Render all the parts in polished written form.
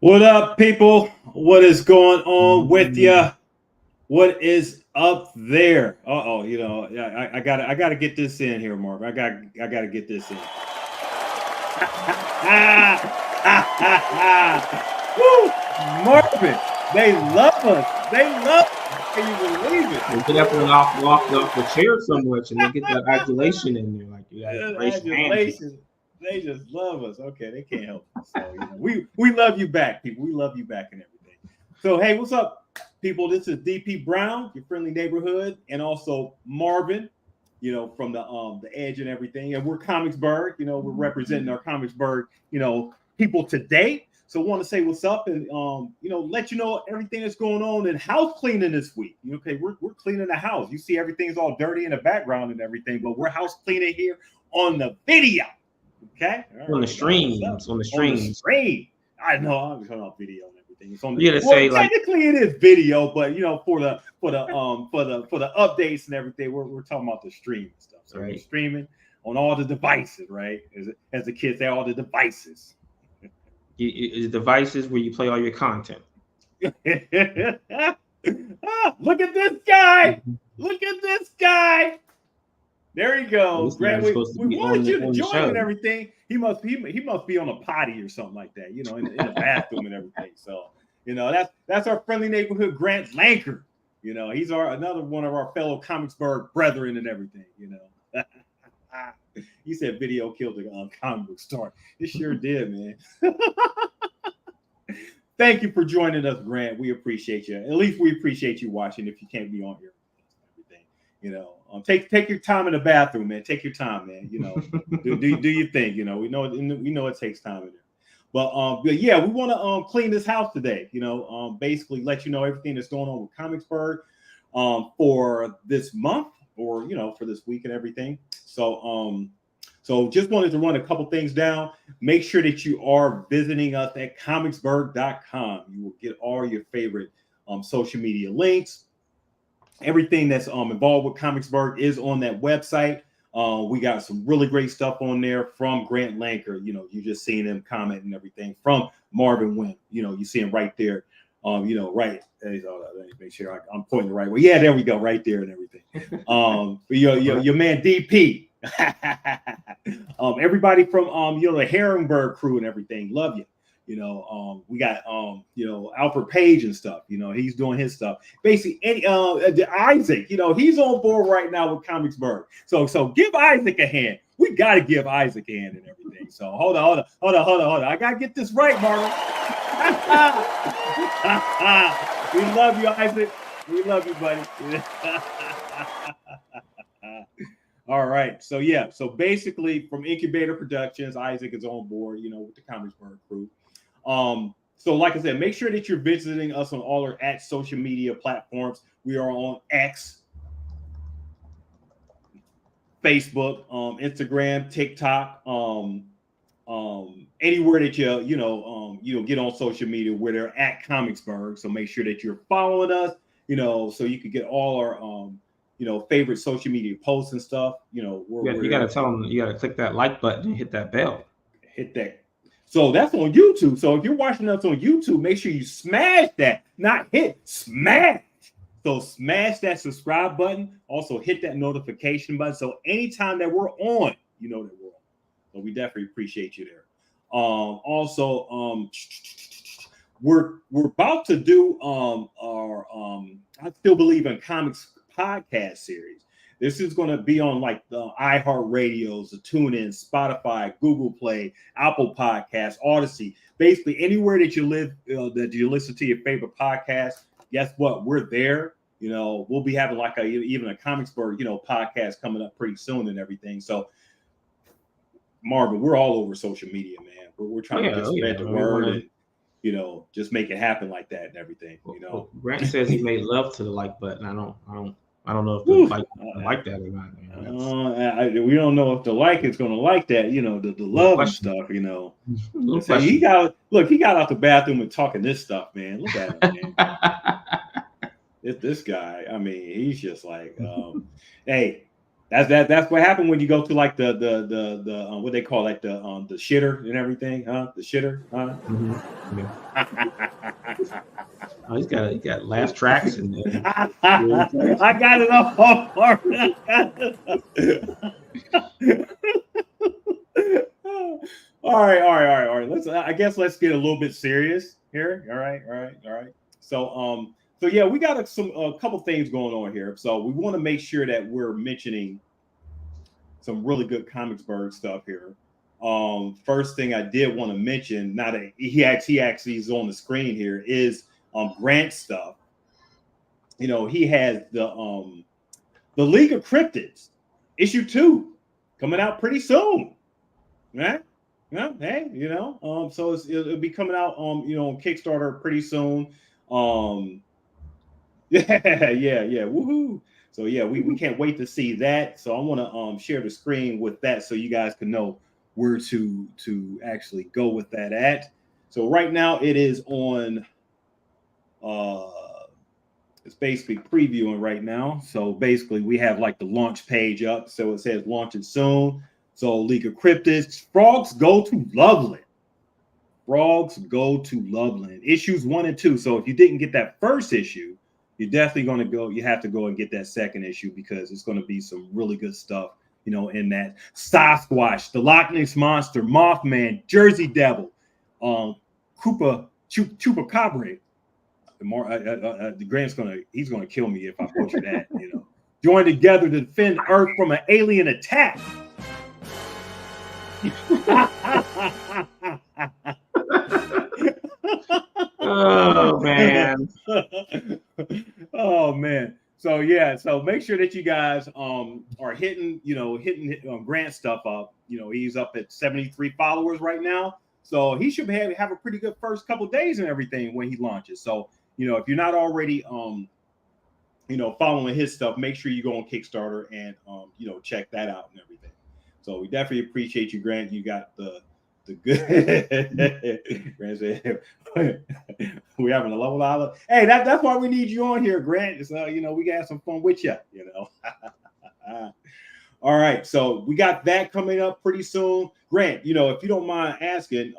What up, people? What is going on with you? What is up there? I gotta get this in here, Marvin. I gotta get this in. Woo, Marvin, they love us. They love us. Can you believe it? They get up and walk off the chair so much, and they get that adulation in there, like you got adulation. They just love us. Okay, they can't help us. So we love you back, people. We love you back and everything. So hey, what's up, people? This is DP Brown, your friendly neighborhood, and also Marvin, from the Edge and everything. And we're Comicsburgh. We're representing our Comicsburgh, people today. So I want to say what's up and let you know everything that's going on in house cleaning this week. Okay, we're cleaning the house. You see everything's all dirty in the background and everything, but we're house cleaning here on the video. Okay, on the stream. I know I'm talking about video and everything. It's on the technically it is video, but for the updates and everything, we're talking about the stream stuff. So We're streaming on all the devices, right? As the kids say, all the devices. Devices where you play all your content. Look at this guy! Look at this guy! There he goes. Grant, we wanted you to join and everything. He must be on a potty or something like that, in the bathroom and everything. So, that's our friendly neighborhood Grant Lankard. He's another one of our fellow Comicsburgh brethren and everything, He said video killed the comic book star. It sure did, man. Thank you for joining us, Grant. We appreciate you. At least we appreciate you watching if you can't be on here. Take your time in the bathroom, man. Take your time, man. Do your thing. We know it takes time in there. But yeah, we want to clean this house today. Basically let you know everything that's going on with Comicsburgh for this month or for this week and everything. So just wanted to run a couple things down. Make sure that you are visiting us at comicsburgh.com. You will get all your favorite social media links. Everything that's involved with Comicsburgh is on that website. We got some really great stuff on there from Grant Lankard. You just seen him comment and everything from Marvin Wynn. You see him right there. Right. Let me make sure I'm pointing the right way. Yeah, there we go, right there and everything. Your man DP. Everybody from the Herringberg crew and everything. Love you. We got Alfred Page and stuff. He's doing his stuff. Basically, Isaac, he's on board right now with Comicsburgh. So give Isaac a hand. We gotta give Isaac a hand and everything. So hold on. I gotta get this right, Marvin. We love you, Isaac. We love you, buddy. All right. So yeah. So basically, from Incubator Productions, Isaac is on board. With the Comicsburgh crew. So like I said, make sure that you're visiting us on all our social media platforms. We are on X, Facebook, Instagram, TikTok, anywhere that you get on social media where they're at Comicsburgh. So make sure that you're following us, so you can get all our favorite social media posts and stuff. You gotta tell them you gotta click that like button and hit that bell. Hit that. So that's on YouTube. So if you're watching us on YouTube, make sure you smash that, not hit, smash. So smash that subscribe button. Also hit that notification button. So anytime that we're on, that we're on. So we definitely appreciate you there. We're about to do our I Still Believe in Comics podcast series. This is going to be on like the iHeartRadios, the TuneIn, Spotify, Google Play, Apple Podcasts, Odyssey. Basically, anywhere that you live, that you listen to your favorite podcast. Guess what? We're there. We'll be having like even a Comicsburgh, podcast coming up pretty soon and everything. So, Marvin, we're all over social media, man. We're trying to just spread the word and just make it happen like that and everything. Grant says he made love to the like button. I don't know if the like that or not. We don't know if the like is going to like that. The love and stuff. So he got out the bathroom and talking this stuff, man. Look at him, man. This guy. I mean, he's just like, hey, That's what happened when you go to like the what they call like the shitter and everything, huh? The shitter, huh? Mm-hmm. Yeah. Oh, he's got laugh tracks and I got it off. All right. I guess let's get a little bit serious here. All right. So yeah, we got a couple things going on here. So we want to make sure that we're mentioning some really good Comicsburgh stuff here. First thing I did want to mention, now that he actually is on the screen here, is Grant stuff. You know, he has the League of Cryptids issue 2 coming out pretty soon, right? Yeah, hey, so it'll be coming out on Kickstarter pretty soon. Yeah, woohoo! So yeah, we can't wait to see that. So I want to share the screen with that so you guys can know where to actually go with that at. So right now it is on it's basically previewing right now. So basically we have like the launch page up. So it says launching soon. So League of Cryptids, Frogs Go to Loveland. Frogs Go to Loveland. Issues 1 and 2. So if you didn't get that first issue, you're definitely going to go. You have to go and get that second issue because it's going to be some really good stuff, in that. Sasquatch, the Loch Ness Monster, Mothman, Jersey Devil, Chupacabra. The Grant's he's gonna kill me if I butcher that. Join together to defend Earth from an alien attack. Oh man. Oh man. So yeah, so make sure that you guys are hitting Grant stuff up. He's up at 73 followers right now. So he should have a pretty good first couple days and everything when he launches. So, if you're not already following his stuff, make sure you go on Kickstarter and check that out and everything. So we definitely appreciate you, Grant. You got the good Grant said we're having a level dollar. Hey, that's why we need you on here, Grant. So we got some fun with you, All right, so we got that coming up pretty soon. Grant, if you don't mind asking,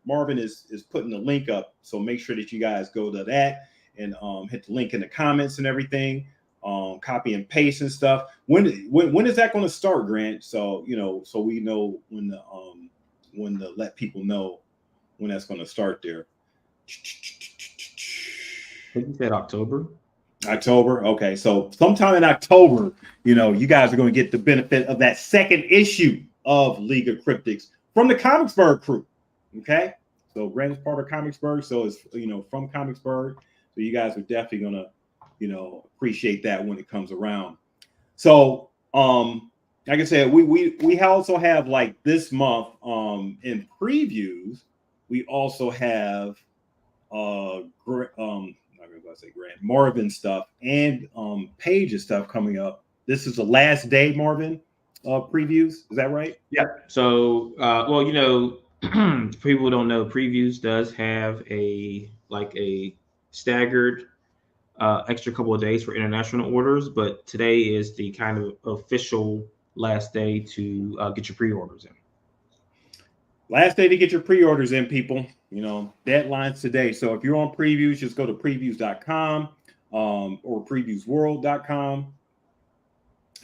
Marvin is putting the link up, so make sure that you guys go to that and hit the link in the comments and everything. Copy and paste and stuff. When is that going to start, Grant? So so we know when to let people know when that's going to start there. I think you said October. October. Okay, so sometime in October, you guys are going to get the benefit of that second issue of League of Cryptids from the Comicsburgh crew. Okay, so Grant is part of Comicsburgh, so it's from Comicsburgh. So you guys are definitely going to appreciate that when it comes around. So like I said, we also have like this month in previews, we also have Marvin stuff and Page's stuff coming up. This is the last day, Marvin, previews. Is that right? Yeah. So people don't know, previews does have a staggered extra couple of days for international orders, but today is the kind of official last day to get your pre-orders in. Last day to get your pre-orders in, people. Deadlines today. So if you're on previews, just go to previews.com or previewsworld.com.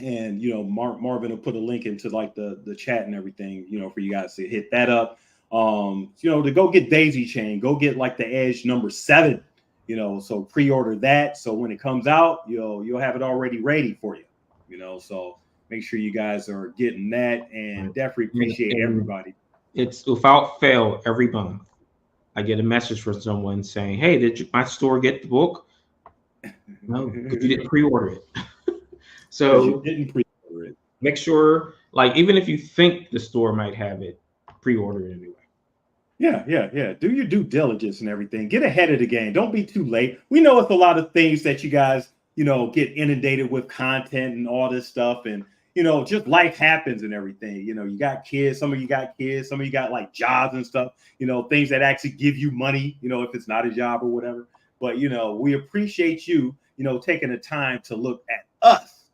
And Marvin will put a link into like the chat and everything, for you guys to hit that up. To go get Daisy Chain, go get like the Edge number 7. So pre-order that. So when it comes out, you'll have it already ready for you. So make sure you guys are getting that, and definitely appreciate everybody. It's without fail every month I get a message from someone saying, "Hey, did my store get the book?" No, because you didn't pre-order it. So you didn't pre-order it. Make sure, even if you think the store might have it, pre-order it anyway. Yeah. Do your due diligence and everything. Get ahead of the game. Don't be too late. We know it's a lot of things that you guys, get inundated with content and all this stuff, and just life happens and everything. You got kids. Some of you got kids. Some of you got like jobs and stuff. Things that actually give you money. If it's not a job or whatever. But we appreciate you. Taking the time to look at us.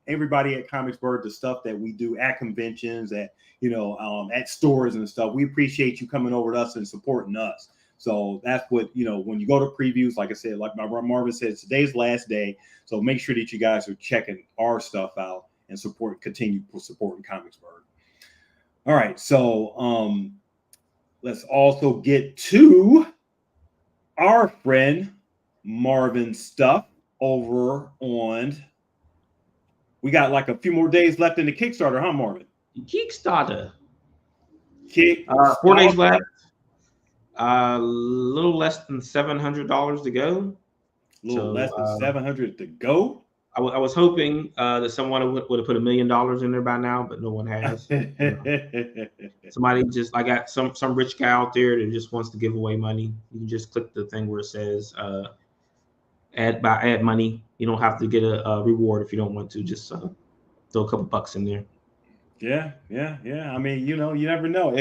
everybody at Comicsburgh, the stuff that we do at conventions, at at stores and stuff. We appreciate you coming over to us and supporting us. So that's what, when you go to previews, like I said, like Marvin said, today's last day. So make sure that you guys are checking our stuff out and continue supporting Comicsburgh. All right. So let's also get to our friend Marvin's stuff over on. We got like a few more days left in the Kickstarter, huh, Marvin? Kickstarter. 4 days left. A little less than $700 to go. A little less than 700 to go. I was hoping that someone would have put $1 million in there by now, but no one has. Somebody I got some rich guy out there that just wants to give away money. You can just click the thing where it says add money. You don't have to get a reward if you don't want to. Just throw a couple bucks in there. Yeah. I mean, you never know.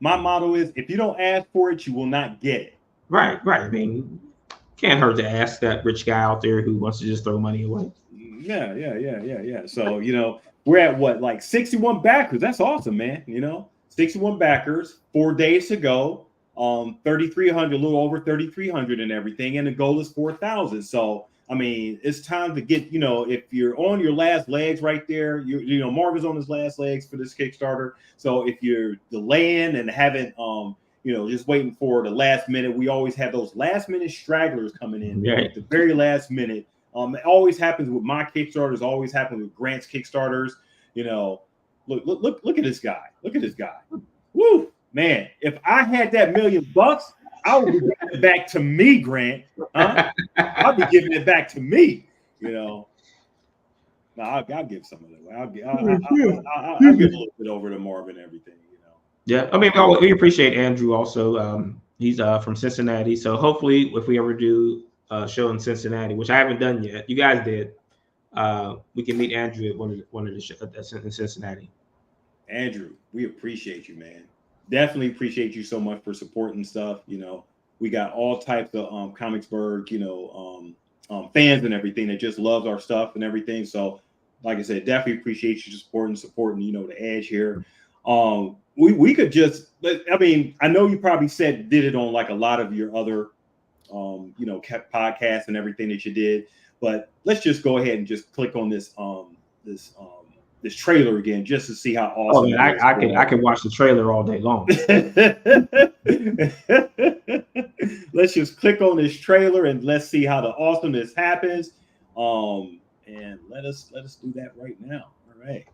My motto is, if you don't ask for it, you will not get it. Right. I mean, can't hurt to ask that rich guy out there who wants to just throw money away. Yeah. So, we're at what, like 61 backers. That's awesome, man. 61 backers, 4 days to go. 3,300, a little over 3,300 and everything. And the goal is 4,000. So, I mean, it's time to get, if you're on your last legs right there, Marvin's on his last legs for this Kickstarter. So if you're delaying and haven't, just waiting for the last minute, we always have those last minute stragglers coming in at the very last minute. It always happens with my Kickstarters, always happens with Grant's Kickstarters. Look at this guy. Look at this guy. Woo, man. If I had that $1 million, I would be giving it back to me, Grant. Huh? I'll be giving it back to me. No, I'll give some of it away. I'll give a little bit over to Marvin and everything. Yeah, I mean, we appreciate Andrew also. He's from Cincinnati, so hopefully, if we ever do a show in Cincinnati, which I haven't done yet, you guys did, we can meet Andrew at one of the shows in Cincinnati. Andrew, we appreciate you, man. Definitely appreciate you so much for supporting stuff. We got all types of Comicsburgh, fans and everything that just loves our stuff and everything. So, like I said, definitely appreciate you supporting, the Edge here. We could just, I mean, I know you probably did it on like a lot of your other, podcasts and everything that you did, but let's just go ahead and just click on this trailer again, just to see how awesome. Oh, man, I can watch the trailer all day long. Let's just click on this trailer and let's see how the awesomeness happens. And let us do that right now. All right.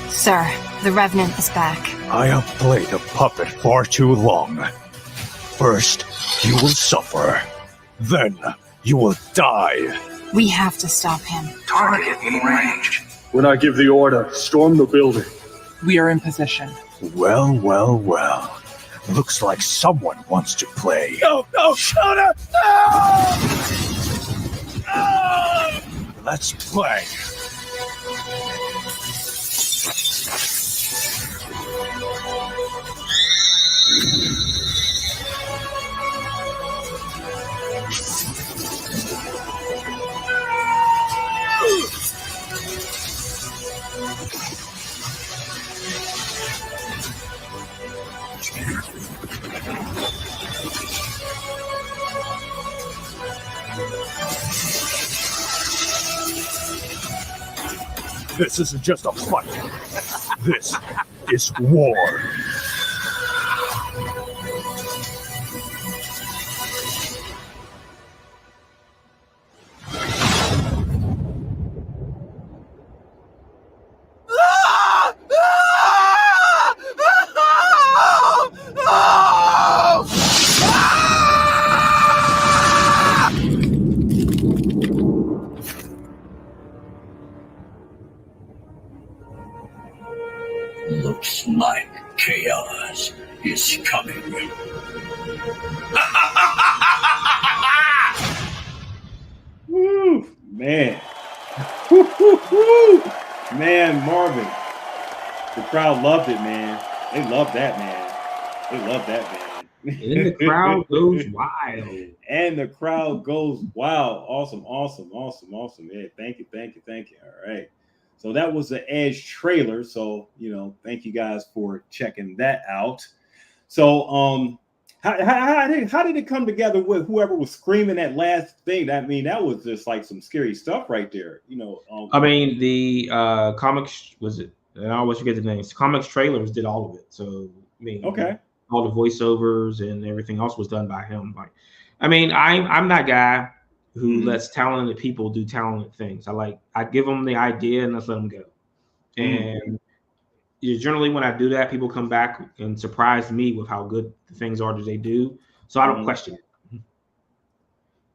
Sir, the Revenant is back. I have played a puppet far too long. First, you will suffer. Then, you will die. We have to stop him. Target in range. When I give the order, storm the building. We are in position. Well. Looks like someone wants to play. No, shooter! No! Let's play. This isn't just a fight. This is war. Chaos is coming. Woo, man. Woo, woo, woo. Man, Marvin. The crowd loved it, man. They loved that, man. They loved that, man. And the crowd goes wild. And the crowd goes wild. Awesome. Yeah, thank you. All right. So that was the Edge trailer. So, thank you guys for checking that out. So, how did it come together with whoever was screaming that last thing? I mean, that was just like some scary stuff right there. I mean, the comics was it? And I always forget the names. Comics trailers did all of it. So, I mean, okay. All the voiceovers and everything else was done by him. Like, I mean, I'm that guy who lets talented people do talented things. I give them the idea and let's let them go. And generally when I do that, people come back and surprise me with how good the things are that they do. So I don't question it.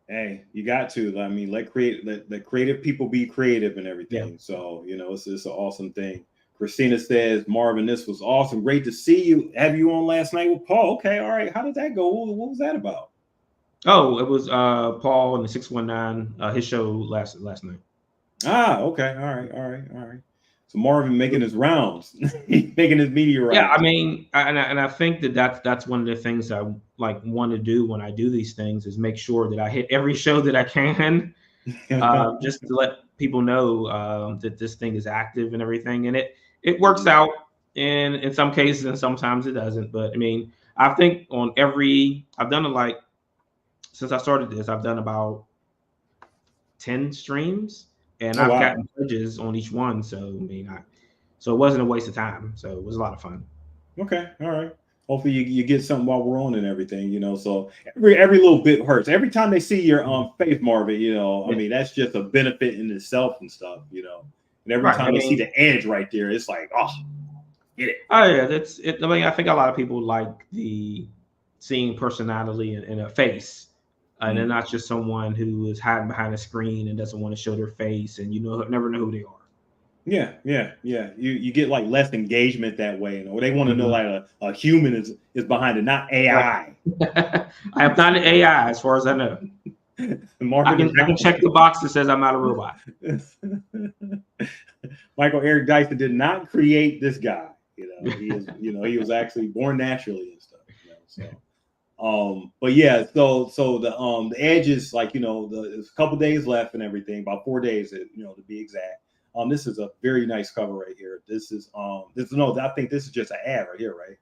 Hey, you got to. I mean, let creative people be creative and everything. Yeah. So, it's an awesome thing. Christina says, Marvin, this was awesome. Great to see you. Have you on last night with Paul? Okay, all right. How did that go? What was that about? Oh, it was Paul and the 619, his show last night. Ah, okay. All right. So Marvin making his rounds, making his media rounds. Yeah, I mean, and I think that's one of the things I want to do when I do these things is make sure that I hit every show that I can, just to let people know that this thing is active and everything. And it works out in some cases and sometimes it doesn't. But I mean, I think I've done it since I started this, I've done about 10 streams. And I've gotten pledges on each one, so I mean, so it wasn't a waste of time. So it was a lot of fun. Okay, all right. Hopefully you get something while we're on and everything, So every little bit hurts. Every time they see your face, Marvin, I mean that's just a benefit in itself and stuff, And every time they see the Edge right there, it's like, oh, get it. Oh yeah, that's it. I mean, I think a lot of people like the seeing personality in a face. And they're not just someone who is hiding behind a screen and doesn't want to show their face, and never know who they are. Yeah. You get like less engagement that way. They want to know like a human is behind it, not AI. I am not an AI, as far as I know. I can check the box that says I'm not a robot. Michael Eric Dyson did not create this guy. He is. He was actually born naturally and stuff. So. But yeah, so the Edge is like, there's a couple days left and everything, about 4 days, to be exact. This is a very nice cover right here. I think this is just an ad right here, right?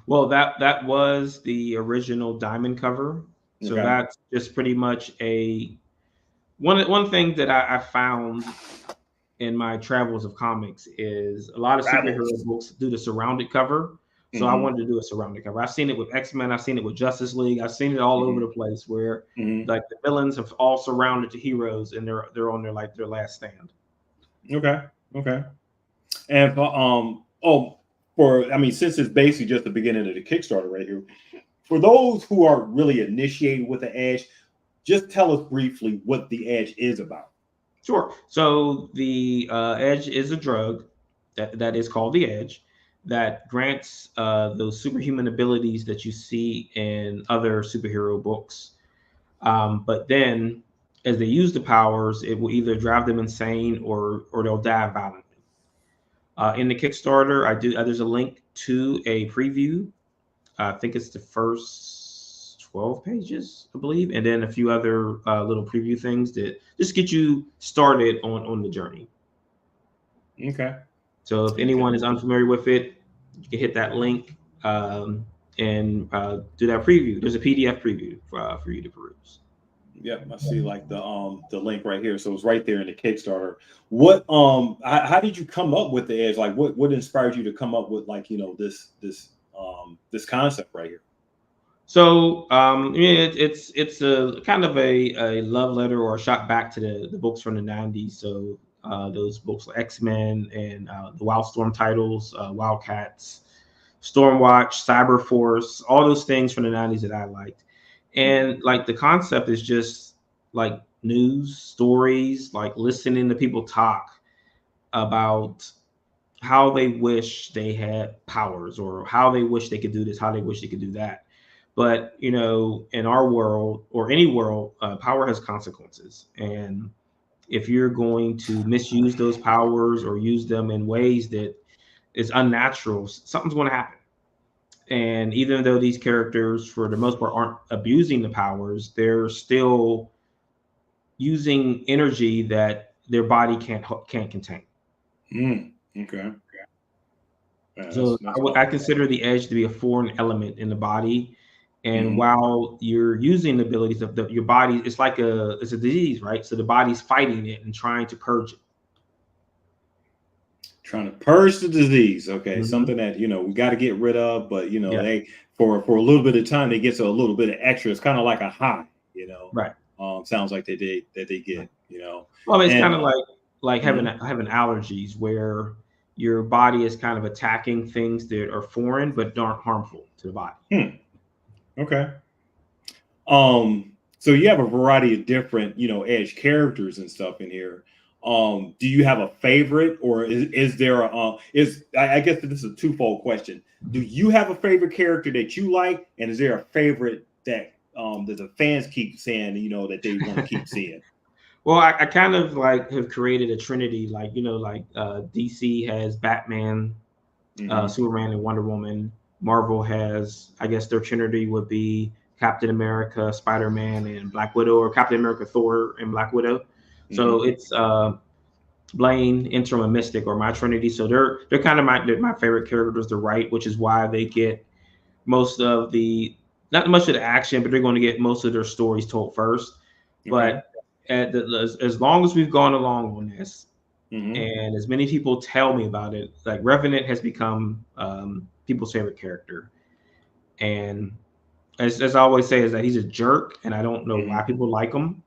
Well, that was the original diamond cover. So that's just pretty much one thing that I found in my travels of comics is a lot of superhero books do the surrounded cover. So I wanted to do a surrounded cover. I've seen it with X-Men. I've seen it with Justice League. I've seen it all over the place where like the villains have all surrounded the heroes and they're on their last stand. Okay. And since it's basically just the beginning of the Kickstarter right here, for those who are really initiated with the Edge, just tell us briefly what the Edge is about. Sure. So the Edge is a drug that is called the Edge, that grants those superhuman abilities that you see in other superhero books. But then as they use the powers, it will either drive them insane or they'll die violently. In the Kickstarter, there's a link to a preview. I think it's the first 12 pages, I believe, and then a few other little preview things that just get you started on the journey. Okay. So if anyone is unfamiliar with it, you can hit that link and do that preview. There's a PDF preview for you to peruse. Yep, I see like the link right here. So it's right there in the Kickstarter. What how did you come up with the Edge? Like what inspired you to come up with like this concept right here? So it's a kind of a love letter or a shot back to the books from the 90s. So those books like X-Men and the Wildstorm titles, Wildcats, Stormwatch, Cyber Force, all those things from the 90s that I liked. And like the concept is just like news stories, like listening to people talk about how they wish they had powers, or how they wish they could do this, how they wish they could do that. But in our world or any world, power has consequences, and if you're going to misuse those powers or use them in ways that is unnatural, something's going to happen. And even though these characters, for the most part, aren't abusing the powers, they're still using energy that their body can't contain. Okay. Yeah, So I consider the edge to be a foreign element in the body. And while you're using the abilities of your body, it's a disease, right? So the body's fighting it and trying to purge it. Trying to purge the disease. Okay. Something that, we got to get rid of, but they, for a little bit of time, they get to a little bit of extra. It's kind of like a high, Right. Sounds like they get, Well, it's kind of like having allergies, where your body is kind of attacking things that are foreign but aren't harmful to the body. Okay. So you have a variety of different, edge characters and stuff in here. Do you have a favorite, or is there I guess this is a twofold question. Do you have a favorite character that you like, and is there a favorite that the fans keep saying, that they want to keep seeing? Well, I kind of have created a trinity, DC has Batman, Superman, and Wonder Woman. Marvel has, I guess their trinity would be Captain America, Spider-Man, and Black Widow, or Captain America, Thor, and Black Widow. So it's Blaine, Interim, and Mystic, or my trinity. So they're kind of my favorite characters to write, which is why they get most of not much of the action, but they're going to get most of their stories told first. But as long as we've gone along on this, and as many people tell me about it, like Revenant has become people's favorite character. And as I always say, is that he's a jerk, and I don't know why people like him.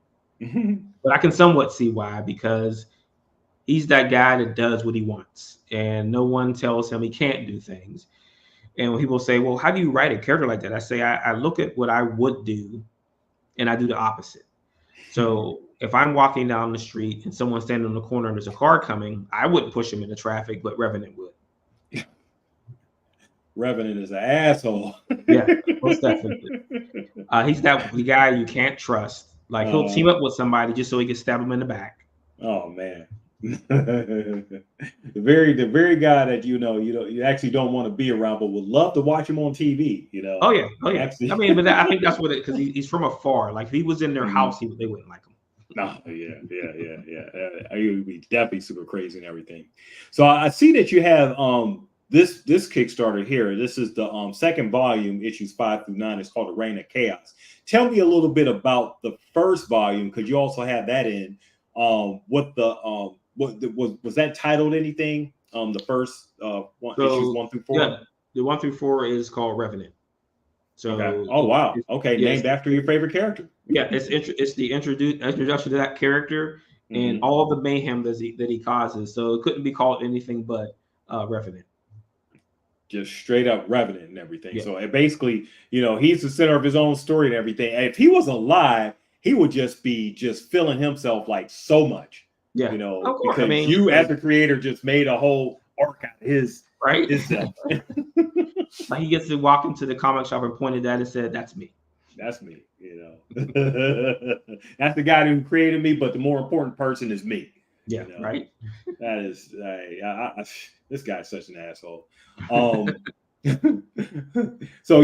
But I can somewhat see why, because he's that guy that does what he wants, and no one tells him he can't do things. And when people say, well, how do you write a character like that? I say, I look at what I would do, and I do the opposite. So if I'm walking down the street and someone's standing on the corner and there's a car coming, I wouldn't push him into traffic, but Revenant would. Revenant is an asshole. Yeah, most definitely. He's the guy you can't trust. Like, he'll team up with somebody just so he can stab him in the back. Oh man. the very guy that you actually don't want to be around, but would love to watch him on TV. Oh yeah. Actually. I mean, but I think that's what it, because he's from afar. Like, if he was in their house, they wouldn't like him. No, yeah. He would be definitely super crazy and everything. So I see that you have this Kickstarter here. This is the second volume, issues 5 through 9. It's called The Reign of Chaos. Tell me a little bit about the first volume, because you also have that in. What was that titled anything? The first issues 1 through 4. Yeah, the 1 through 4 is called Revenant. So, okay. Oh wow. Okay, named after your favorite character. Yeah, it's the introduction to that character and all the mayhem that he causes. So it couldn't be called anything but Revenant. Just straight up Revenant and everything. Yeah. So it basically, he's the center of his own story and everything. And if he was alive, he would just be feeling himself like so much. Yeah. Because you as the creator just made a whole arc out of his right. Himself. Like, he gets to walk into the comic shop and point at that and said, "That's me. That's me." That's the guy who created me, but the more important person is me. Yeah, right. That is, this guy's such an asshole. So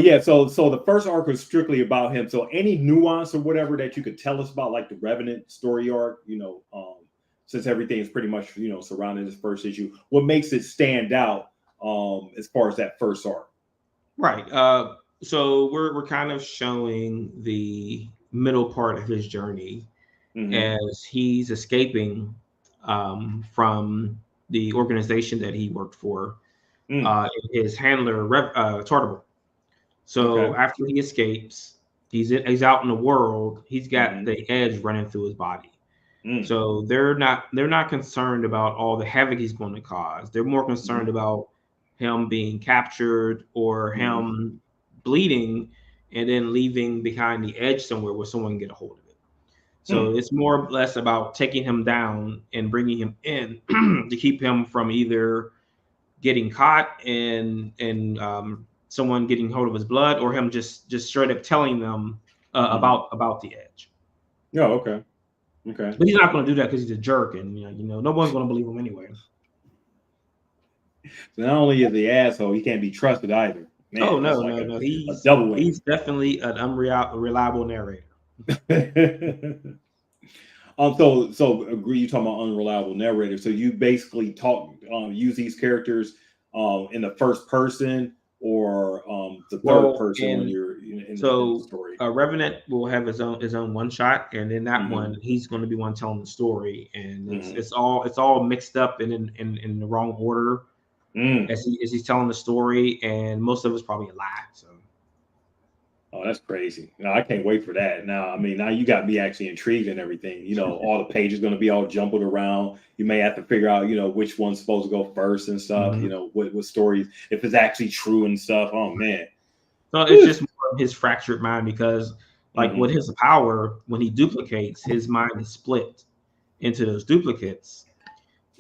the first arc was strictly about him. So any nuance or whatever that you could tell us about, like the Revenant story arc, since everything is pretty much surrounding this first issue, what makes it stand out as far as that first arc? Right. So we're kind of showing the middle part of his journey as he's escaping from the organization that he worked for. His handler, Tartable. So after he escapes, he's out in the world. He's got the edge running through his body. So they're not concerned about all the havoc he's going to cause. They're more concerned about him being captured or him bleeding and then leaving behind the edge somewhere where someone can get a hold of it. So it's more or less about taking him down and bringing him in to keep him from either getting caught and someone getting hold of his blood, or him just straight up telling them about the edge. Oh, okay. Okay. But he's not going to do that because he's a jerk, and no one's going to believe him anyway. So not only is the asshole, he can't be trusted either. Man, Oh that's no, like no, a he's double win. he's definitely an unreliable narrator. So agree. You talking about unreliable narrator. So you basically use these characters in the first person or the third person when you're in the story. Revenant will have his own one shot, and in that one, he's going to be one telling the story, and it's all mixed up and in the wrong order as he's telling the story, and most of it's probably a lie. So. Oh, that's crazy. No, I can't wait for that. Now you got me actually intrigued and everything. All the pages going to be all jumbled around. You may have to figure out, which one's supposed to go first and stuff, what stories, if it's actually true and stuff. Oh, man. So it's just more of his fractured mind because, with his power, when he duplicates, his mind is split into those duplicates.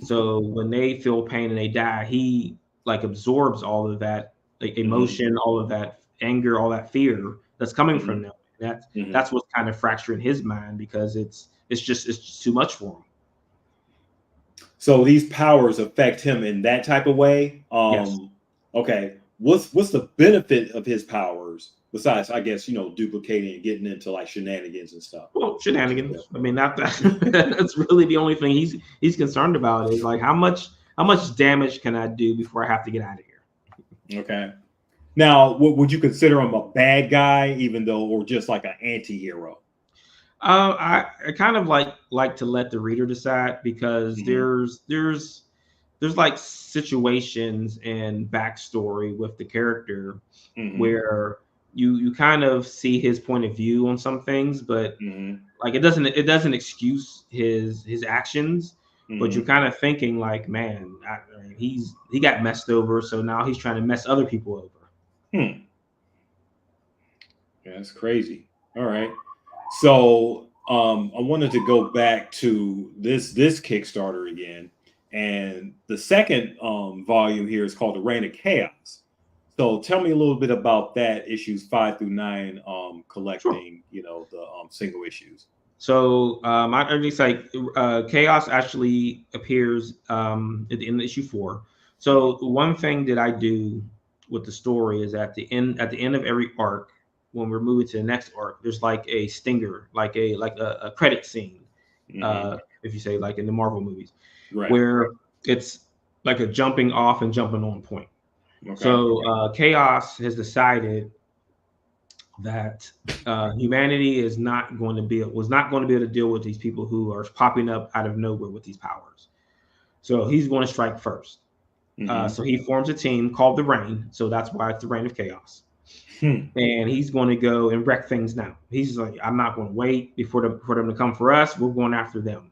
So when they feel pain and they die, he absorbs all of that emotion, all of that anger, all that fear that's coming from them. That's what's kind of fracturing his mind because it's just too much for him. So these powers affect him in that type of way. Yes. Okay. What's the benefit of his powers besides, I guess, duplicating and getting into shenanigans and stuff? Well, shenanigans. I mean, not that. That's really the only thing he's concerned about is how much damage can I do before I have to get out of here. Okay. Now, would you consider him a bad guy, even though, or just like an anti-hero? I kind of like to let the reader decide because there's situations and backstory with the character where you kind of see his point of view on some things, but it doesn't excuse his actions. But you're kind of thinking man, he got messed over, so now he's trying to mess other people over. Yeah, that's crazy. All right. So I wanted to go back to this Kickstarter again. And the second volume here is called The Reign of Chaos. So tell me a little bit about that, issues 5 through 9, collecting, the single issues. So I just Chaos actually appears at the end of issue 4. So one thing that I do with the story is at the end of every arc, when we're moving to the next arc, there's a stinger, a credit scene, if you say in the Marvel movies, right, where it's a jumping off and jumping on point. Okay. So Chaos has decided that humanity was not going to be able to deal with these people who are popping up out of nowhere with these powers. So he's going to strike first. So he forms a team called the Reign. So that's why it's the Reign of Chaos. And he's going to go and wreck things now. He's I'm not going to wait for them to come for us. We're going after them.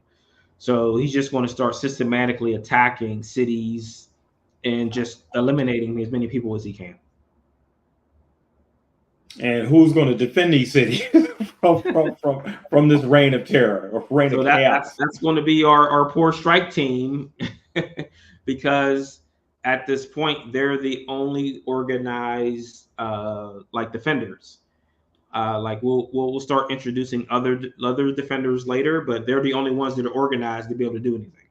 So he's just going to start systematically attacking cities and just eliminating as many people as he can. And who's going to defend these cities from this reign of terror or reign of chaos? That's going to be our poor strike team because at this point they're the only organized defenders. We'll start introducing other defenders later, but they're the only ones that are organized to be able to do anything.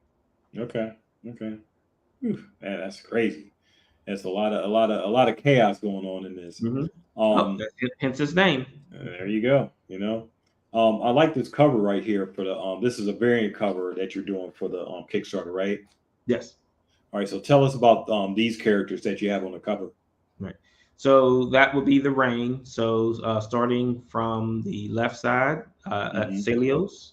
Okay. Whew, man, that's crazy. That's a lot of chaos going on in this. Hence his name. There you go. I like this cover right here for the this is a variant cover that you're doing for the Kickstarter, right? Yes. All right. So tell us about these characters that you have on the cover. Right. So that would be the Reign. So starting from the left side at Celios,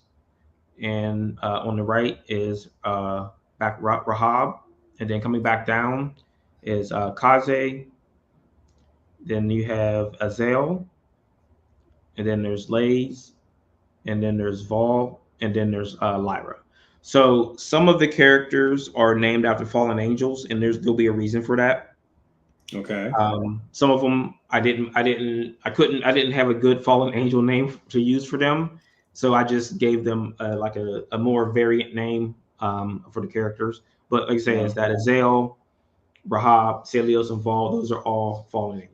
and on the right is back Rahab, and then coming back down is Kaze. Then you have Azael, and then there's Lays, and then there's Vol, and then there's Lyra. So some of the characters are named after fallen angels, and there'll be a reason for that. Okay. Some of them I didn't have a good fallen angel name to use for them, so I just gave them a more variant name for the characters. But like I say, is that Azael, Rahab, Celios, and Vol. Those are all fallen angels.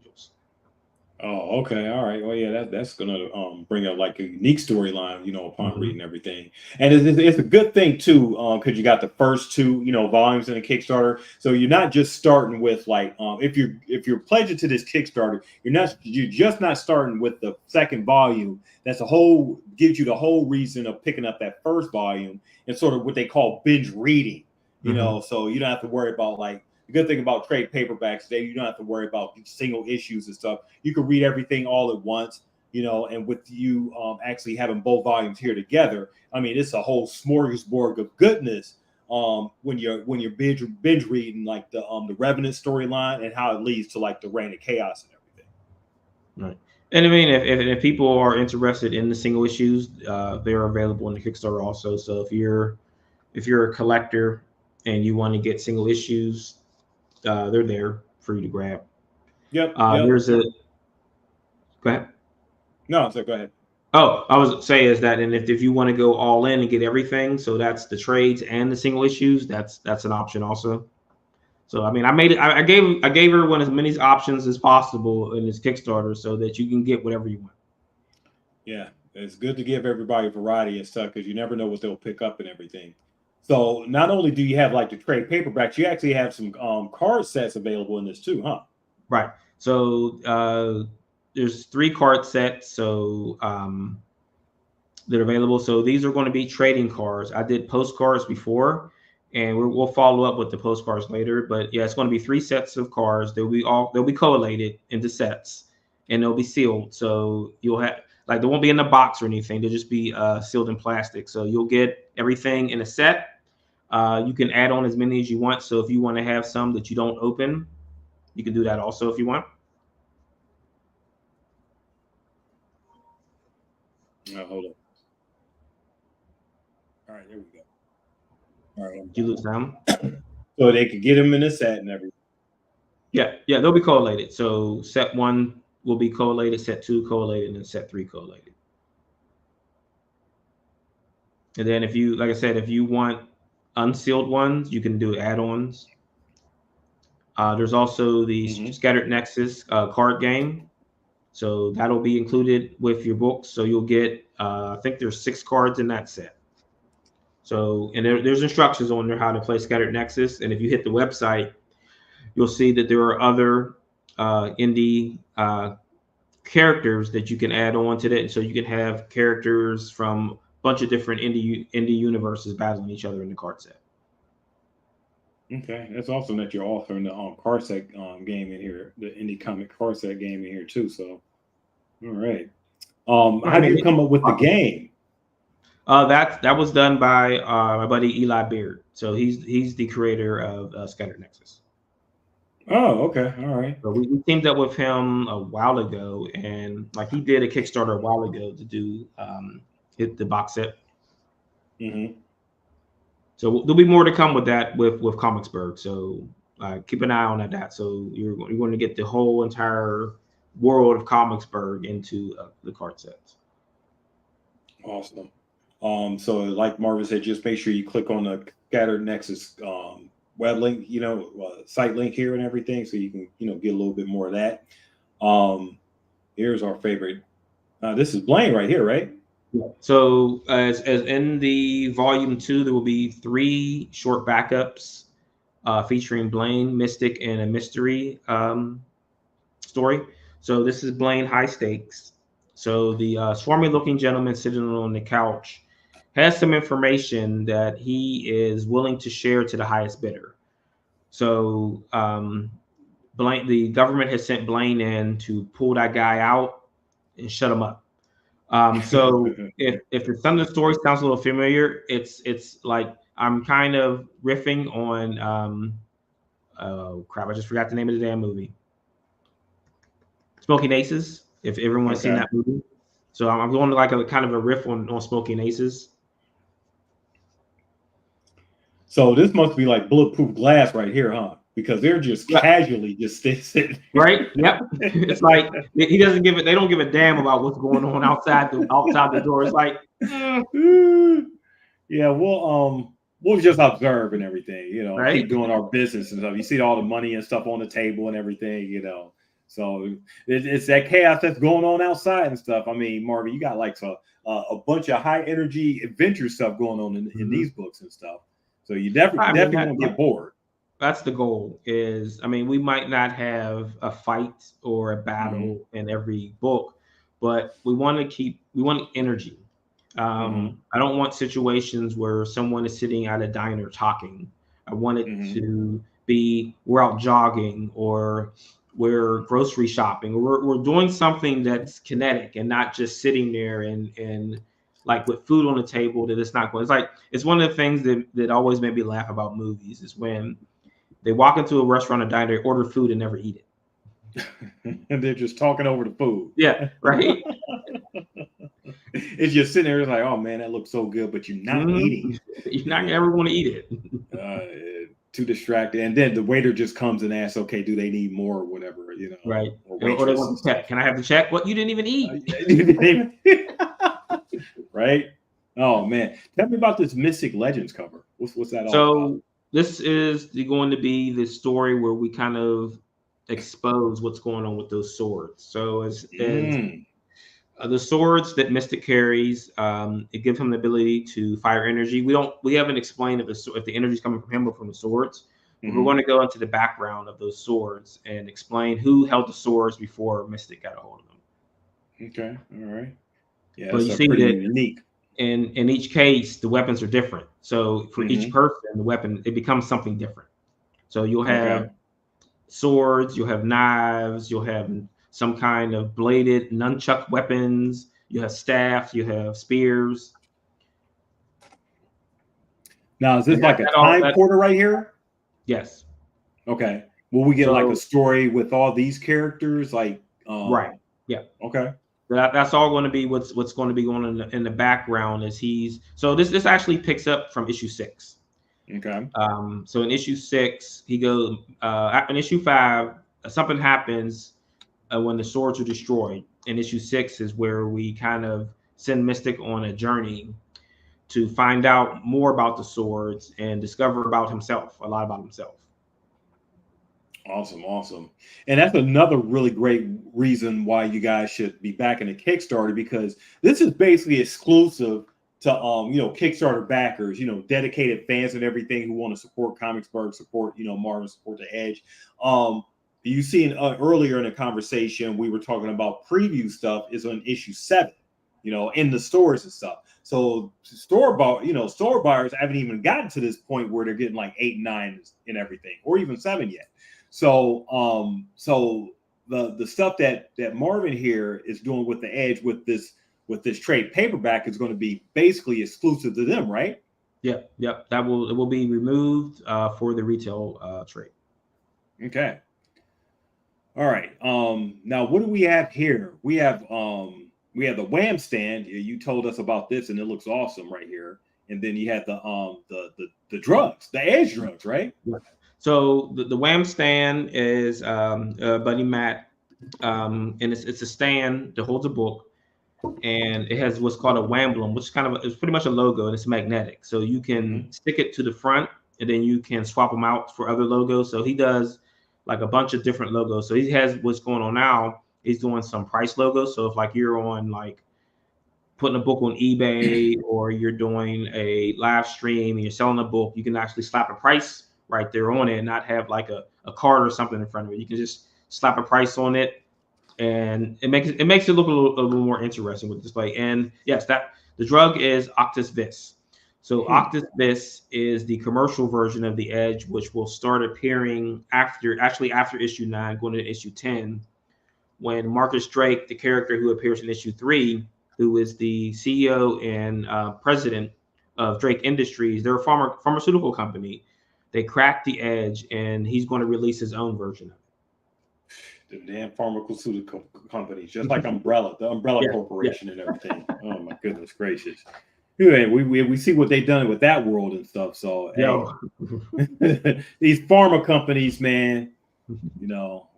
Oh, okay, all right. Well, yeah, that's gonna bring up like a unique storyline, upon reading everything, and it's a good thing too, because you got the first two, volumes in the Kickstarter, so you're not just starting with like, if you're pledging to this Kickstarter, you're just not starting with the second volume. That's gives you the whole reason of picking up that first volume and sort of what they call binge reading, so you don't have to worry about like. The good thing about trade paperbacks today, you don't have to worry about single issues and stuff. You can read everything all at once, and with you actually having both volumes here together, I mean, it's a whole smorgasbord of goodness when you're binge reading like the Revenant storyline and how it leads to like the Reign of Chaos and everything. Right. And I mean, if people are interested in the single issues, they're available in the Kickstarter also. So if you're a collector and you want to get single issues, they're there for you to grab. Yep. There's a. Go ahead. No, so go ahead. Oh, I was saying is that, and if you want to go all in and get everything, so that's the trades and the single issues. That's an option also. So I mean, I gave everyone as many options as possible in this Kickstarter so that you can get whatever you want. Yeah, it's good to give everybody a variety and stuff because you never know what they'll pick up and everything. So not only do you have like the trade paperbacks, you actually have some card sets available in this too, huh? Right. So there's 3 card sets, so they're available. So these are going to be trading cards. I did postcards before, and we'll follow up with the postcards later. But yeah, it's going to be 3 sets of cards. They'll be collated into sets, and they'll be sealed. So you'll have like they won't be in the box or anything. They'll just be sealed in plastic. So you'll get everything in a set. You can add on as many as you want. So if you want to have some that you don't open, you can do that also if you want. Hold on. All right, there we go. All right. Did you lose them? So they could get them in a set and everything. Yeah, they'll be collated. So set 1 will be collated, set 2 collated, and then set 3 collated. And then if you, like I said, if you want unsealed ones, you can do add-ons. There's also the Scattered Nexus card game. So that'll be included with your books. So you'll get, I think there's 6 cards in that set. So, and there's instructions on there how to play Scattered Nexus. And if you hit the website, you'll see that there are other indie characters that you can add on to that. So you can have characters from a bunch of different indie universes battling each other in the card set. Okay, that's awesome that you're offering the card set game in here, the indie comic card set game in here too. So, all right. How did you come up with the game? That was done by my buddy Eli Beard. So he's the creator of Scattered Nexus. Oh, okay, all right. So we teamed up with him a while ago, and like he did a Kickstarter a while ago to do hit the box set. So there'll be more to come with that with Comicsburgh. So keep an eye on that. So you're going to get the whole entire world of Comicsburgh into the card sets. Awesome. So like Marvin said, just make sure you click on the Scattered Nexus web link, site link here and everything, so you can get a little bit more of that. Here's our favorite. This is Blaine right here, right? So as in the volume 2, there will be 3 short backups featuring Blaine, Mystic, and a mystery story. So this is Blaine High Stakes. So the swarmy looking gentleman sitting on the couch has some information that he is willing to share to the highest bidder. So Blaine, the government has sent Blaine in to pull that guy out and shut him up. So if some of the story sounds a little familiar, it's like I'm kind of riffing on oh crap, I just forgot the name of the damn movie. Smoking Aces, if everyone's seen that movie. So I'm going to like a kind of a riff on Smoking Aces. So this must be like bulletproof glass right here, huh? Because they're just casually just sitting. Right? Yep. It's like he doesn't give it. They don't give a damn about what's going on outside the door. It's like, yeah. we'll just observe and everything, Right. keep doing our business and stuff. You see all the money and stuff on the table and everything, So it's that chaos that's going on outside and stuff. I mean, Marvin, you got like a bunch of high energy adventure stuff going on in these books and stuff. So you definitely won't get bored. That's the goal. We might not have a fight or a battle in every book, but we want energy. I don't want situations where someone is sitting at a diner talking. I want it to be we're out jogging or we're grocery shopping or we're doing something that's kinetic and not just sitting there and like with food on the table that it's not going. It's one of the things that always made me laugh about movies is when they walk into a restaurant or diner, they order food and never eat it. And they're just talking over the food. Yeah, right. It's just sitting there, it's like, oh man, that looks so good, but you're not eating it. You're not ever going to eat it. Too distracted. And then the waiter just comes and asks, okay, do they need more or whatever, Right. Or they want to check. Can I have the check? What? You didn't even eat. Right. Oh man. Tell me about this Mystic Legends cover. What's that all about? This is going to be the story where we kind of expose what's going on with those swords. So as the swords that Mystic carries, it gives him the ability to fire energy. We haven't explained if the energy is coming from him or from the swords. We're going to go into the background of those swords and explain who held the swords before Mystic got a hold of them. Okay, all right. Yeah, but you see that unique. In each case, the weapons are different. So for each person, the weapon, it becomes something different. So you'll have swords, you'll have knives, you'll have some kind of bladed nunchuck weapons, you have staff, you have spears. Now, is this like a time porter right here? Yes. Okay. Will we get like a story with all these characters? Like right. Yeah. Okay. That's all going to be what's going to be going on in the background as this actually picks up from issue 6. Okay. So in issue 6, he goes in issue 5, something happens when the swords are destroyed. In issue 6 is where we kind of send Mystic on a journey to find out more about the swords and discover a lot about himself. Awesome. And that's another really great reason why you guys should be back in the Kickstarter, because this is basically exclusive to Kickstarter backers, dedicated fans and everything who want to support Comicsburgh, support Marvin, support the Edge. You see earlier in the conversation we were talking about preview stuff is on issue 7, in the stores and stuff. So store buyers haven't even gotten to this point where they're getting like 8 and 9 and everything, or even 7 yet. So the stuff that Marvin here is doing with the Edge with this trade paperback is going to be basically exclusive to them, right? Yep. It will be removed for the retail trade. Okay. All right. Now what do we have here? We have the Wham stand. You told us about this, and it looks awesome right here. And then you had the drugs, the Edge drugs, right? Yeah. So the Wham stand is Buddy Matt, and it's a stand that holds a book, and it has what's called a Whamblem, which is it's pretty much a logo, and it's magnetic. So you can stick it to the front, and then you can swap them out for other logos. So he does like a bunch of different logos. So he has what's going on now. He's doing some price logos. So if like you're on like putting a book on eBay or you're doing a live stream and you're selling a book, you can actually slap a price right there on it and not have like a card or something in front of it. You can just slap a price on it, and it makes it look a little more interesting with the display. And yes, the drug is Octus Vis. So Octus Vis is the commercial version of the Edge, which will start appearing after issue 9, going to issue 10, when Marcus Drake, the character who appears in issue 3, who is the CEO and president of Drake Industries, they're a pharmaceutical company. They cracked the Edge, and he's going to release his own version of The it. damn pharmaceutical companies, just like Umbrella, the Umbrella Corporation and everything. Oh my goodness gracious! Yeah, we see what they've done with that world and stuff. So hey, these pharma companies, man,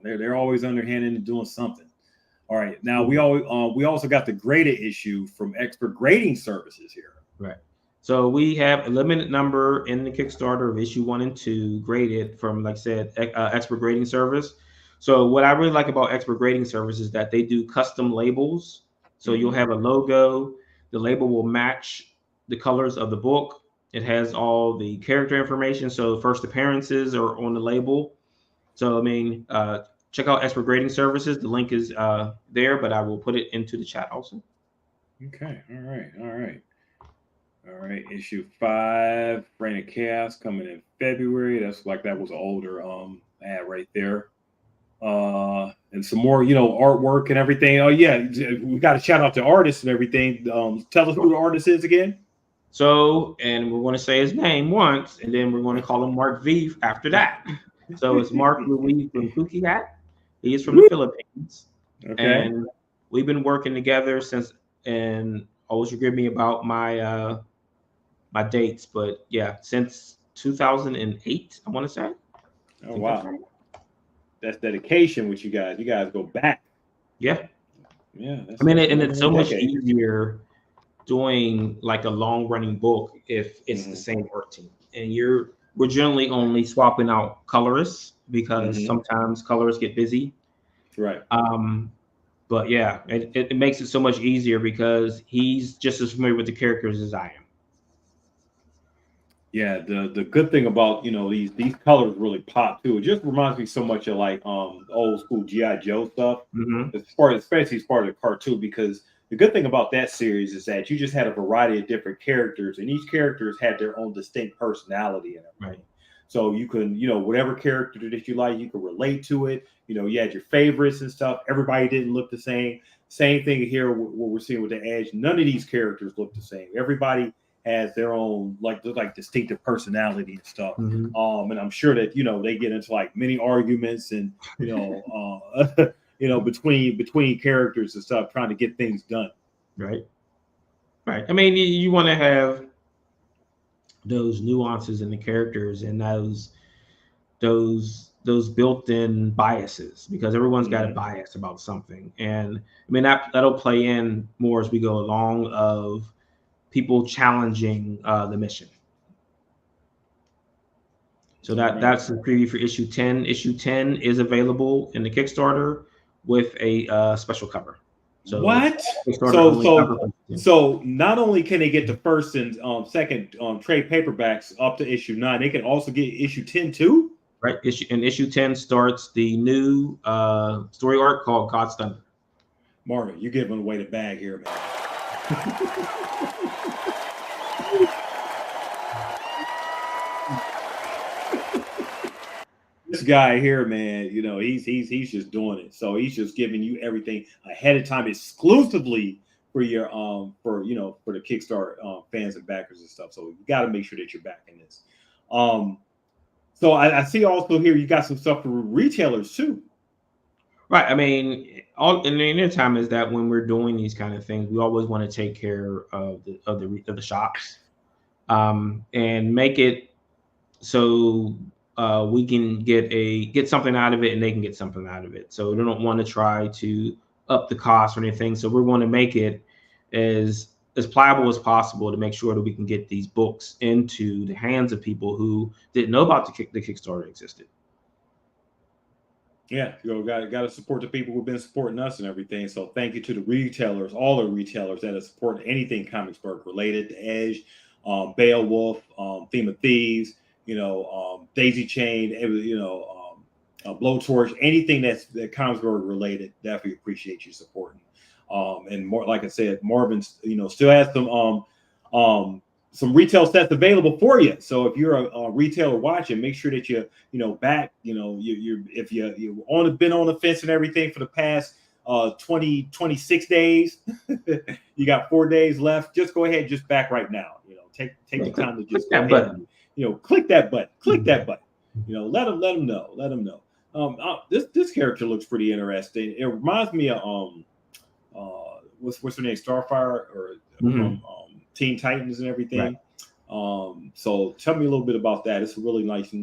they're always underhanded and doing something. All right, now we also got the graded issue from Expert Grading Services here. Right. So we have a limited number in the Kickstarter of issue 1 and 2 graded from, like I said, expert grading service. So what I really like about expert grading service is that they do custom labels. So you'll have a logo. The label will match the colors of the book. It has all the character information. So first appearances are on the label. So, I mean, check out expert grading services. The link is there, but I will put it into the chat also. Okay. All right. Issue 5, Reign of Chaos, coming in February. That's like that was an older ad right there. And some more, artwork and everything. Oh yeah, we got to shout out to artists and everything. Tell us who the artist is again. So, and we're going to say his name once, and then we're going to call him Mark V after that. So it's Mark Louis from Phuket. He is from the Philippines. Okay. And we've been working together since, and always forgive me about my my dates, but yeah, since 2008, I want to say. Oh wow, that's dedication with you guys. You guys go back. Yeah. Yeah. I mean, and it's so much easier doing like a long running book if it's the same art team, and we're generally only swapping out colorists because sometimes colorists get busy. Right. But yeah, it makes it so much easier because he's just as familiar with the characters as I am. Yeah, the good thing about these colors really pop too. It just reminds me so much of like old school G.I. Joe stuff. Especially as part of the cartoon, because the good thing about that series is that you just had a variety of different characters, and each characters had their own distinct personality in it. Right. So you can, whatever character that you like, you can relate to it. You had your favorites and stuff. Everybody didn't look the same. Same thing here, what we're seeing with the Edge. None of these characters look the same. Everybody has their own like distinctive personality and stuff. And I'm sure that they get into like many arguments and between characters and stuff, trying to get things done. Right. I mean, you want to have those nuances in the characters and those built-in biases, because everyone's got a bias about something. And I mean that'll play in more as we go along of people challenging the mission. So that's the preview for issue 10. Issue 10 is available in the Kickstarter with a special cover. So what? So not only can they get the first and second trade paperbacks up to issue 9, they can also get issue 10 too. Right. Issue 10 starts the new story arc called God's Thunder. Marvin, you're giving away the bag here, man. This guy here, man, he's just doing it. So he's just giving you everything ahead of time, exclusively for your for the Kickstarter fans and backers and stuff. So you got to make sure that you're backing this. So I see also here you got some stuff for retailers too. Right. I mean, all in the time is that when we're doing these kind of things, we always want to take care of the shops, and make it so we can get something out of it, and they can get something out of it. So we don't want to try to up the cost or anything. So we're going to make it as pliable as possible to make sure that we can get these books into the hands of people who didn't know about the Kickstarter existed. Yeah, got to support the people who've been supporting us and everything. So thank you to the retailers, all the retailers that have supported anything Comicsburgh related, to Edge, Beowulf, Theme of Thieves, Daisy Chain, Blowtorch, anything that Comicsburgh related. Definitely appreciate you supporting. And more, like I said, Marvin, still has some retail sets available for you. So if you're a retailer watching, make sure that you're back. If you've been on the fence and everything for the past 26 days, you got 4 days left. Just go ahead, just back right now. Take the time to just go ahead and, click that button. Click that button. Let them know. This character looks pretty interesting. It reminds me of what's her name, Starfire, or from Teen Titans and everything. Right. So tell me a little bit about that. It's really nice.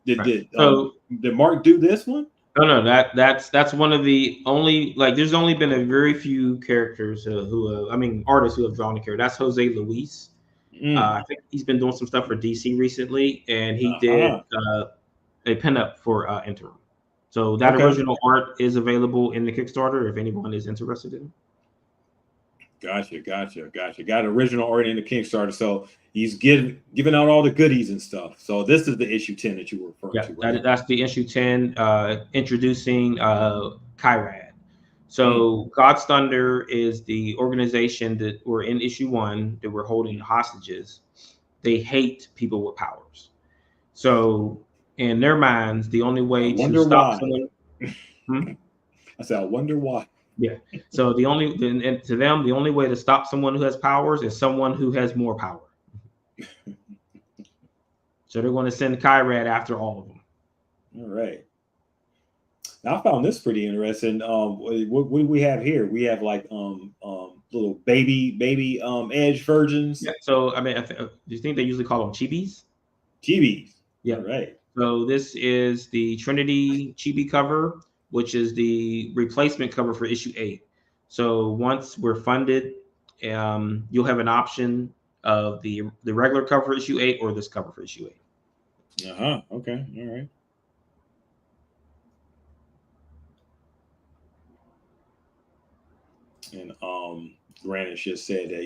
Did Mark do this one? No, that's one of the only, there's only been a very few characters artists who have drawn the character. That's Jose Luis. I think he's been doing some stuff for DC recently, and he did a pinup for Interim. So that original art is available in the Kickstarter if anyone is interested in it. Gotcha. Got original art in the Kickstarter, so he's giving out all the goodies and stuff. So this is the issue 10 that you were referring to, right? That's the issue 10, introducing Kyrad. So God's Thunder is the organization that were in issue 1 that were holding hostages. They hate people with powers. So in their minds, the only way to stop someone. I said, I wonder why. Yeah. So to them, the only way to stop someone who has powers is someone who has more power. So they're going to send Kyrad after all of them. All right. Now, I found this pretty interesting. What do we have here? We have like little baby Edge versions. Yeah. So I mean, do you think they usually call them chibis? Chibis. Yeah. All right. So this is the Trinity chibi cover, which is the replacement cover for issue 8. So once we're funded, you'll have an option of the regular cover for issue 8 or this cover for issue 8. Okay. All right. And Grant just said that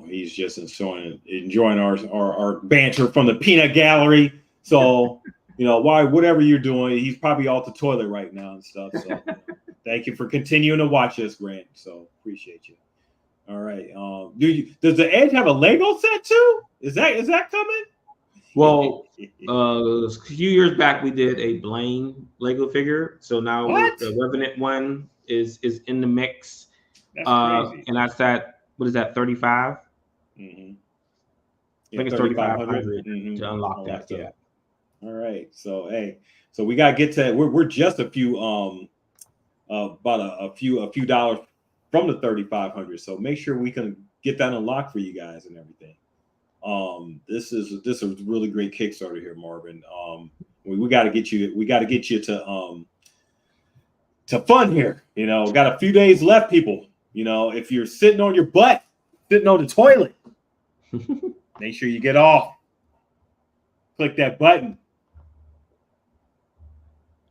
he's just enjoying our banter from the peanut gallery. So whatever you're doing, he's probably off the toilet right now and stuff. So thank you for continuing to watch us, Grant. So appreciate you. All right. Does the Edge have a Lego set too? Is that coming? Well, a few years back we did a Blaine Lego figure. So now the Revenant one is in the mix. That's crazy. And that's at, what is that, 35? Mm-hmm. I think it's 3,500 to unlock that. Yeah. All right. So so we gotta get to we're just a few about a few dollars from the 3,500. So make sure we can get that unlocked for you guys and everything. This is a really great Kickstarter here, Marvin. We got to get you to fund here. Got a few days left, people. If you're sitting on your butt, sitting on the toilet, make sure you get off. Click that button.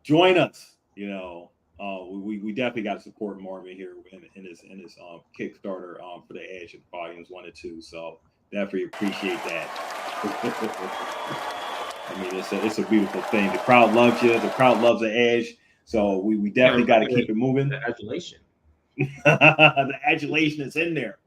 Join us. We definitely got to support Marvin here in his Kickstarter for the Edge in volumes 1 and 2. So definitely appreciate that. I mean, it's a beautiful thing. The crowd loves you. The crowd loves the Edge. So we definitely got to keep it moving. The adulation. The adulation is in there.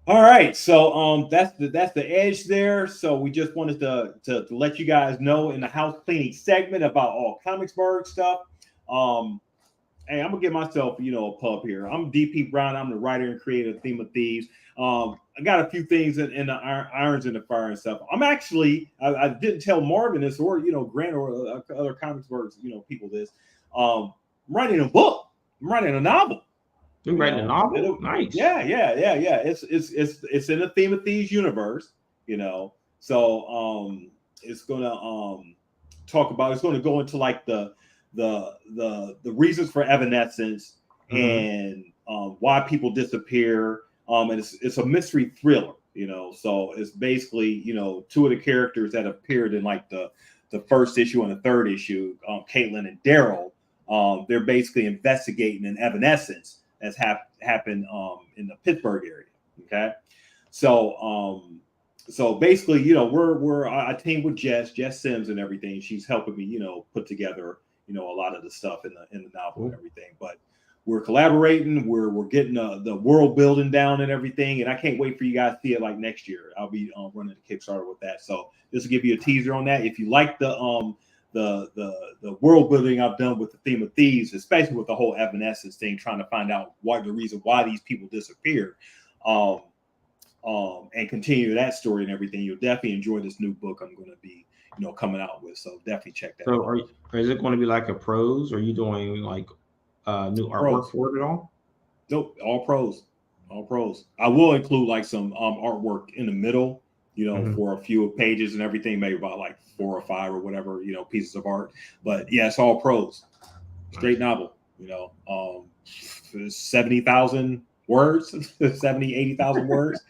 All right, so that's the Edge there. So we just wanted to let you guys know in the house cleaning segment about all Comicsburgh stuff. Hey, I'm gonna give myself a pub here. I'm DP Brown. I'm the writer and creator of Theme of Thieves. I got a few things in the irons in the fire and stuff. I'm actually I didn't tell Marvin this or Grant or other Comicsburgh people this. I'm writing a book. I'm writing a novel. You're writing a novel? Nice. Yeah. It's in the Theme of Thieves universe, So it's gonna talk about. It's gonna go into like the reasons for evanescence and why people disappear. And it's a mystery thriller, So it's basically two of the characters that appeared in like the first issue and the third issue, Caitlin and Daryl. They're basically investigating an evanescence that's happened in the Pittsburgh area. Okay, so basically, we're I team with Jess Sims and everything. She's helping me, put together, a lot of the stuff in the novel and everything. But we're collaborating. We're getting the world building down and everything. And I can't wait for you guys to see it like next year. I'll be running the Kickstarter with that. So this will give you a teaser on that. If you like the world building I've done with the Theme of Thieves, especially with the whole evanescence thing, trying to find out the reason why these people disappeared, and continue that story and everything, you'll definitely enjoy this new book I'm going to be, coming out with. So definitely check that out. So is it going to be like a prose? Or are you doing like new artwork for it at all? Nope, all prose. I will include like some artwork in the middle, for a few pages and everything, maybe about like 4 or 5 or whatever, pieces of art. But yeah, it's all prose. Straight novel, 70,000 words, 70, 80,000 words.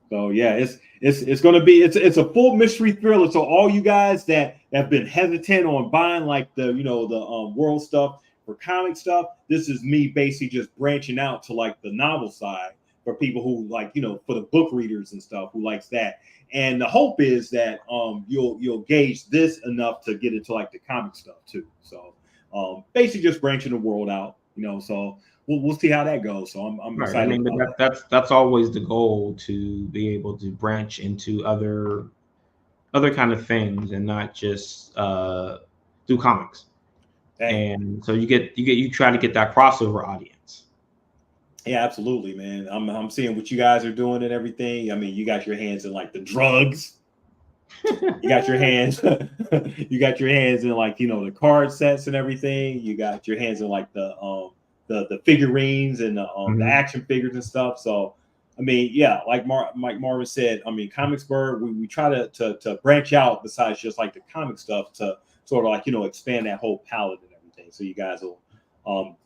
So yeah, it's gonna be it's a full mystery thriller. So all you guys that have been hesitant on buying like the world stuff for comic stuff, this is me basically just branching out to like the novel side for people who like for the book readers and stuff who likes that. And the hope is that you'll gauge this enough to get into like the comic stuff too. So basically just branching the world out, So we'll see how that goes. So I'm right. excited. I mean, that's always the goal, to be able to branch into other kind of things and not just do comics. And so you try to get that crossover audience. Yeah, absolutely, man. I'm seeing what you guys are doing and everything. I mean, you got your hands in like the drugs. You got your hands in like the card sets and everything. You got your hands in like the figurines and the action figures and stuff. So I mean, yeah, like Marvin said, I mean, Comicsburgh, we try to branch out besides just like the comic stuff to sort of like expand that whole palette and everything. So you guys will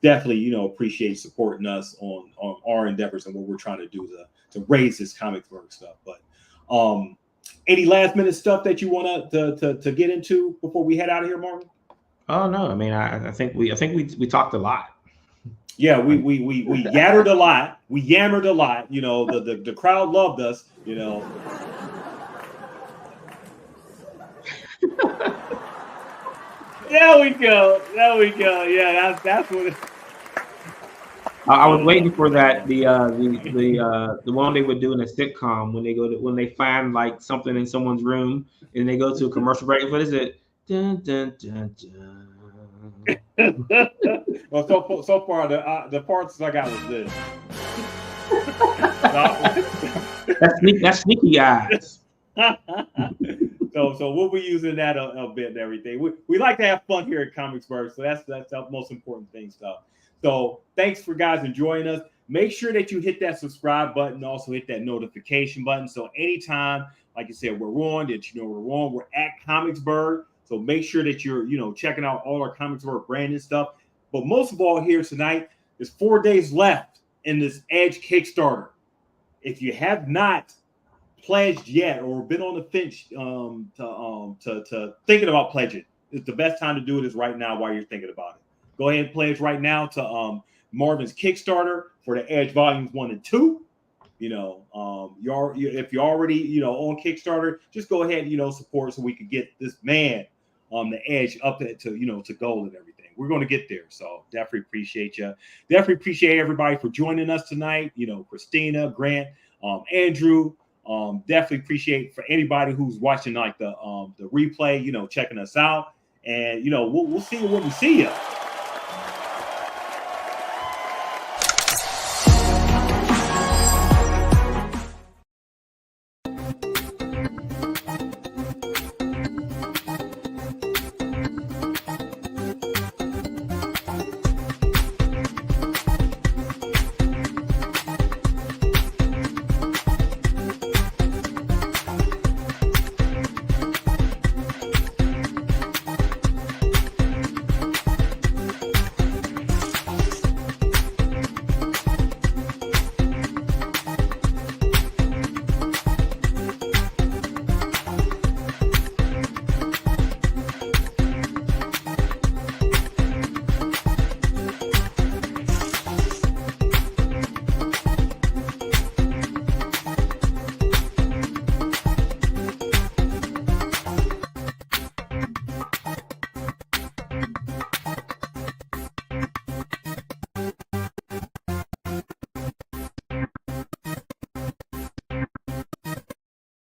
definitely appreciate supporting us on our endeavors and what we're trying to do to raise this Comicsburgh stuff. But any last minute stuff that you want to get into before we head out of here, Marvin? Oh no, I mean, I think we talked a lot. Yeah, we yattered a lot. We yammered a lot. The crowd loved us. There we go. Yeah, that's what it. I was waiting for that the one they would do in a sitcom when they find like something in someone's room and they go to a commercial break. What is it? Dun, dun, dun, dun. Well, so far the parts I got was this. That's sneaky eyes. So we'll be using that a bit and everything. We like to have fun here at Comicsburgh, so that's the most important thing stuff. So thanks for guys enjoying us. Make sure that you hit that subscribe button, also hit that notification button. So anytime, like I said, we're on, that we're on. We're at Comicsburgh. So make sure that you're checking out all our Comicsburgh branded stuff. But most of all, here tonight, there's 4 days left in this Edge Kickstarter. If you have not pledged yet or been on the fence to thinking about pledging, it's the best time to do it is right now while you're thinking about it. Go ahead and pledge right now to Marvin's Kickstarter for the Edge Volumes 1 and 2. If you're already on Kickstarter, just go ahead and support so we can get this man the Edge up to gold and everything. We're going to get there. So definitely appreciate you. Definitely appreciate everybody for joining us tonight. Christina, Grant, Andrew. Definitely appreciate for anybody who's watching like the replay, checking us out. And we'll see you when we see you.